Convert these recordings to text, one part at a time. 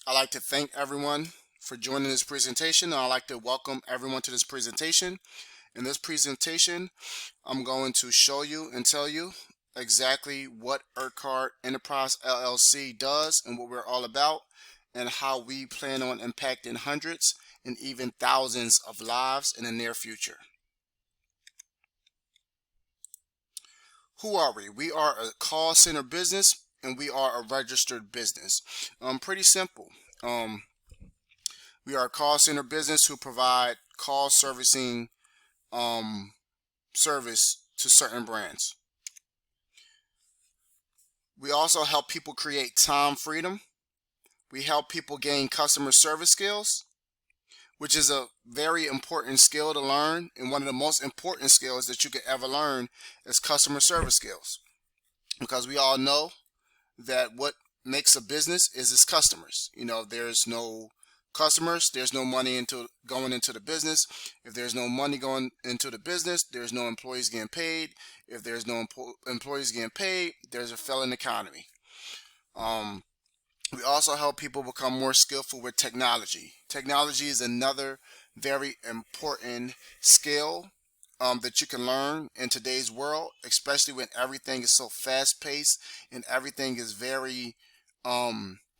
I'd like to thank everyone for joining this presentation. I'd like to welcome everyone to this presentation. In this presentation, I'm going to show you and tell you exactly what Urquhart Enterprise LLC does and what we're all about, and how we plan on impacting hundreds and even thousands of lives in the near future. Who are we? We are a call center business and we are a registered business. Pretty simple. Um, we are a call center business who provide call servicing service to certain brands. We also help people create time freedom. We help people gain customer service skills, which is a very important skill to learn. And one of the most important skills that you could ever learn is customer service skills. Because we all know that what makes a business is its customers. There's no customers, there's no money going into the business. If there's no money going into the business, there's no employees getting paid. If there's no employees getting paid, there's a failing economy. We also help people become more skillful with technology. Technology is another very important skill that you can learn in today's world, especially when everything is so fast paced and everything is very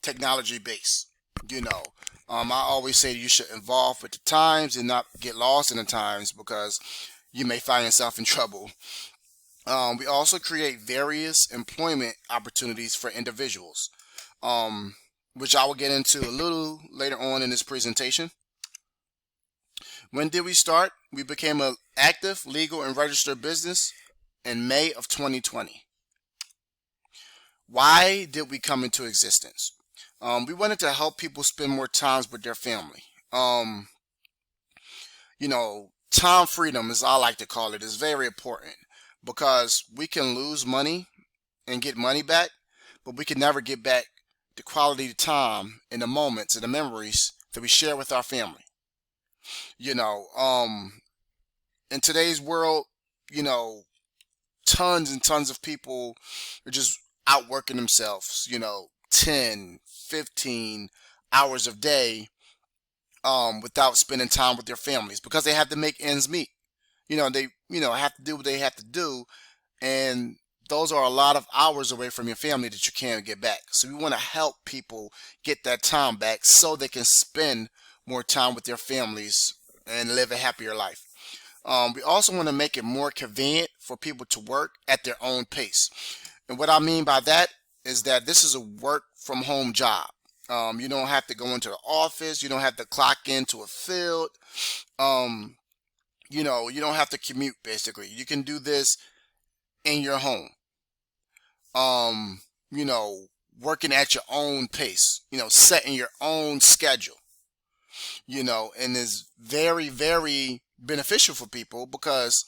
technology based. I always say you should evolve with the times and not get lost in the times, because you may find yourself in trouble. We also create various employment opportunities for individuals, which I will get into a little later on in this presentation. When did we start? We became an active, legal, and registered business in May of 2020. Why did we come into existence? We wanted to help people spend more time with their family. Time freedom, as I like to call it, is very important, because we can lose money and get money back, but we can never get back the quality of time and the moments and the memories that we share with our family. You know, um, in today's world, you know, tons and tons of people are just outworking themselves, 10, 15 hours a day, without spending time with their families, because they have to make ends meet. They, have to do what they have to do. And those are a lot of hours away from your family that you can't get back. So we want to help people get that time back so they can spend more time with their families and live a happier life. We also want to make it more convenient for people to work at their own pace. And what I mean by that is that this is a work from home job. You don't have to go into the office. You don't have to clock into a field. Um, you don't have to commute, basically. You can do this in your home. Um, you know, Working at your own pace, setting your own schedule, and is very, very beneficial for people, because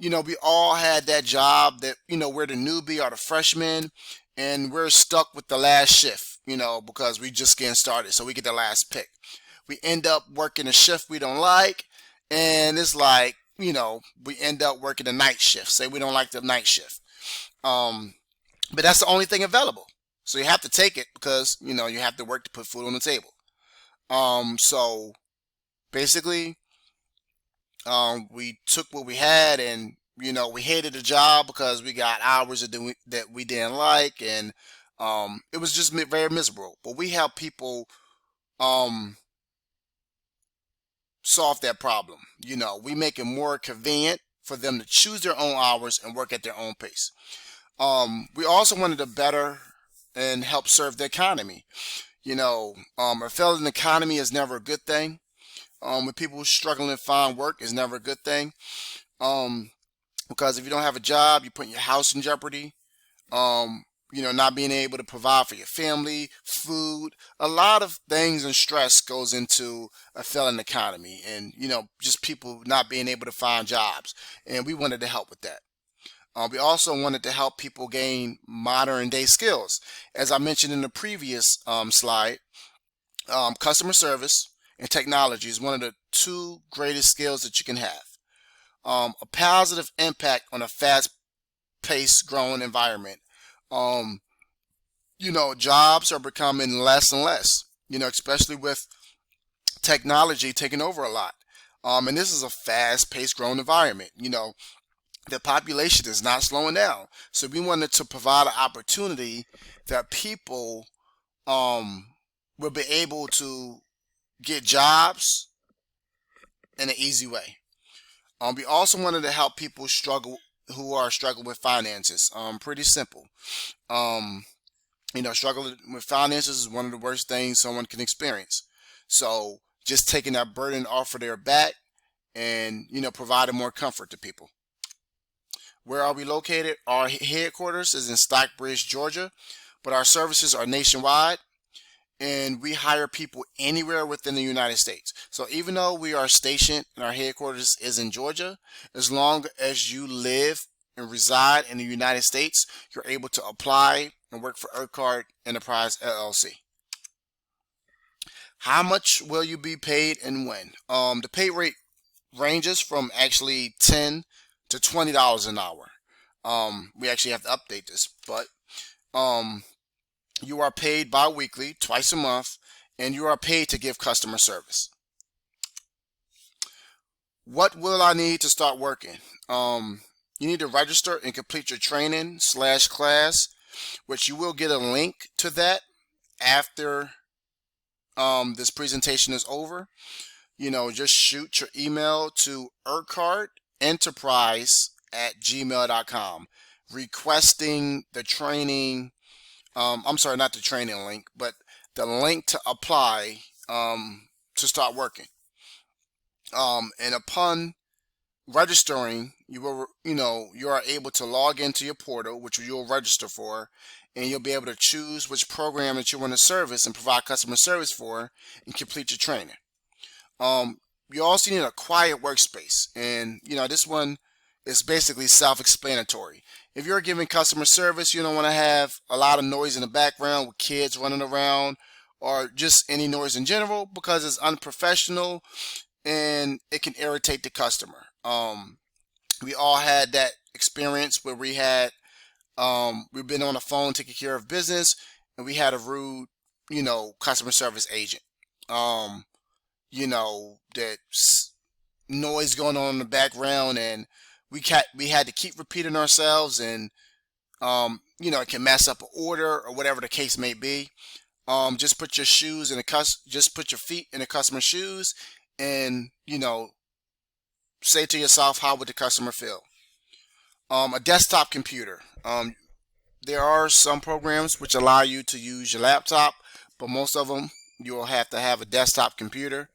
we all had that job that, we're the newbie or the freshman, and we're stuck with the last shift, because we just getting started. So we get the last pick. We end up working a shift we don't like, and it's like, we end up working the night shift. Say we don't like the night shift. Um, but that's the only thing available. So you have to take it, because, you have to work to put food on the table. So basically, we took what we had, and we hated the job because we got hours that we didn't like, and it was just very miserable. But we help people um, solve that problem. We make it more convenient for them to choose their own hours and work at their own pace. We also wanted to better and help serve the economy. A failing economy is never a good thing. When people struggling to find work is never a good thing. Um, because if you don't have a job, you're putting your house in jeopardy. Not being able to provide for your family, food, a lot of things and stress goes into a failing economy, and just people not being able to find jobs. And we wanted to help with that. We also wanted to help people gain modern day skills. As I mentioned in the previous slide, customer service and technology is one of the two greatest skills that you can have. A positive impact on a fast paced growing environment. Um, Jobs are becoming less and less. especially with technology taking over a lot. And this is a fast-paced growing environment. The population is not slowing down. So we wanted to provide an opportunity that people will be able to get jobs in an easy way. We also wanted to help people who are struggling with finances. Pretty simple. Um, Struggling with finances is one of the worst things someone can experience. So just taking that burden off of their back and, providing more comfort to people. Where are we located? Our headquarters is in Stockbridge, Georgia, but our services are nationwide, and we hire people anywhere within the United States. So even though we are stationed and our headquarters is in Georgia, as long as you live and reside in the United States, you're able to apply and work for Urquhart Enterprise LLC. How much will you be paid and when? The pay rate ranges from actually $10 to $20 an hour. We actually have to update this, but you are paid bi-weekly, twice a month, and you are paid to give customer service. What will I need to start working? You need to register and complete your training / class, which you will get a link to that after this presentation is over. Just shoot your email to urquhartenterprise@gmail.com requesting the training. I'm sorry, not the training link, but the link to apply to start working. And upon registering, you are able to log into your portal, which you'll register for, and you'll be able to choose which program that you want to service and provide customer service for and complete your training. You also need a quiet workspace, and this one is basically self-explanatory. If you're giving customer service, you don't want to have a lot of noise in the background with kids running around or just any noise in general, because it's unprofessional and it can irritate the customer. We all had that experience where we've been on the phone taking care of business, and we had a rude, customer service agent. That noise going on in the background, and we had to keep repeating ourselves, and it can mess up an order or whatever the case may be. Just put your feet in the customer's shoes, and say to yourself, how would the customer feel? A desktop computer. There are some programs which allow you to use your laptop, but most of them you will have to have a desktop computer,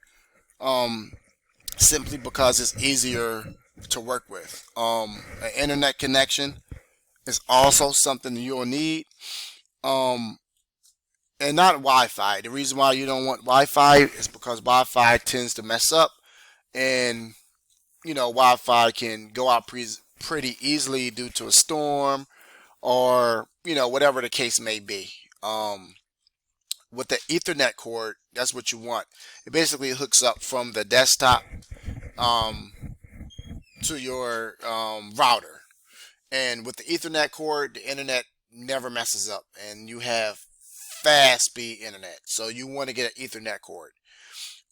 simply because it's easier to work with. An internet connection is also something that you'll need, and not Wi-Fi. The reason why you don't want Wi-Fi is because Wi-Fi tends to mess up, and Wi-Fi can go out pretty easily due to a storm or whatever the case may be. With the Ethernet cord, that's what you want. It basically hooks up from the desktop to your router, and with the Ethernet cord, the internet never messes up, and you have fast speed internet. So you want to get an Ethernet cord.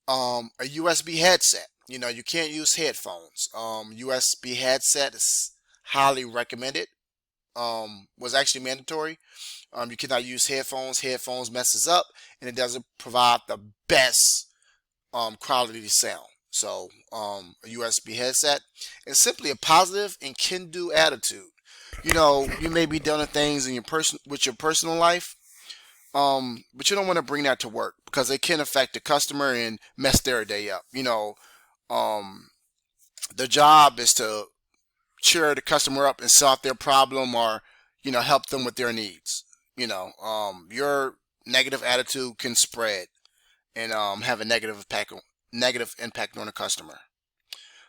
A USB headset. You can't use headphones. USB headset is highly recommended. Was actually mandatory. You cannot use headphones. Headphones messes up, and it doesn't provide the best quality sound. So a USB headset is simply a positive and can-do attitude. You may be doing things in with your personal life, but you don't want to bring that to work, because it can affect the customer and mess their day up. The job is to cheer the customer up and solve their problem, or help them with their needs. Your negative attitude can spread and have a negative impact on the customer.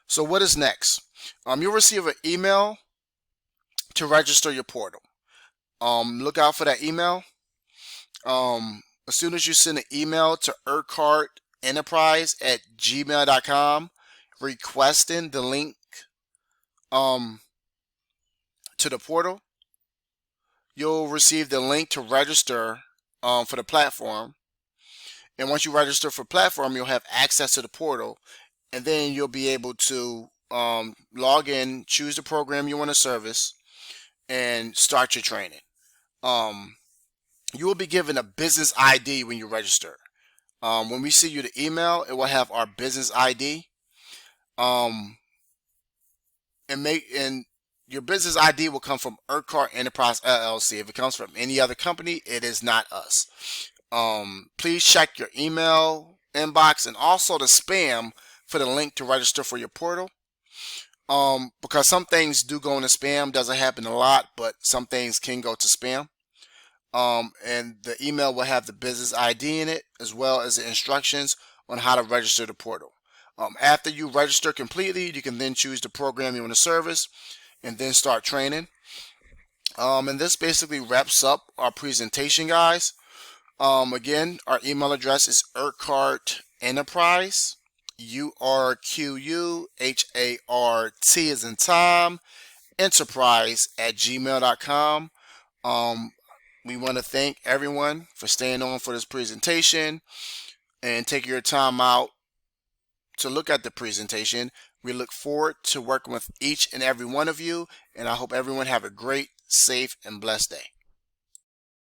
So what is next? You'll receive an email to register your portal. Look out for that email. As soon as you send an email to urquhartenterprise@gmail.com requesting the link to the portal, you'll receive the link to register for the platform, And once you register for platform, you'll have access to the portal, and then you'll be able to log in, choose the program you want to service, and start your training. You will be given a business ID when you register. When we see you the email, it will have our business ID. Um, and your business ID will come from Urquhart Enterprise LLC. If it comes from any other company, it is not us. Please check your email inbox and also the spam for the link to register for your portal. Because some things do go into spam. Doesn't happen a lot, but some things can go to spam. And the email will have the business ID in it, as well as the instructions on how to register the portal. After you register completely, you can then choose the program you want to service and then start training. And this basically wraps up our presentation, guys. Again, our email address is Urquhart Enterprise, URQUHART as in Tom, enterprise at gmail.com. We want to thank everyone for staying on for this presentation and taking your time out to look at the presentation. We look forward to working with each and every one of you, and I hope everyone have a great, safe, and blessed day.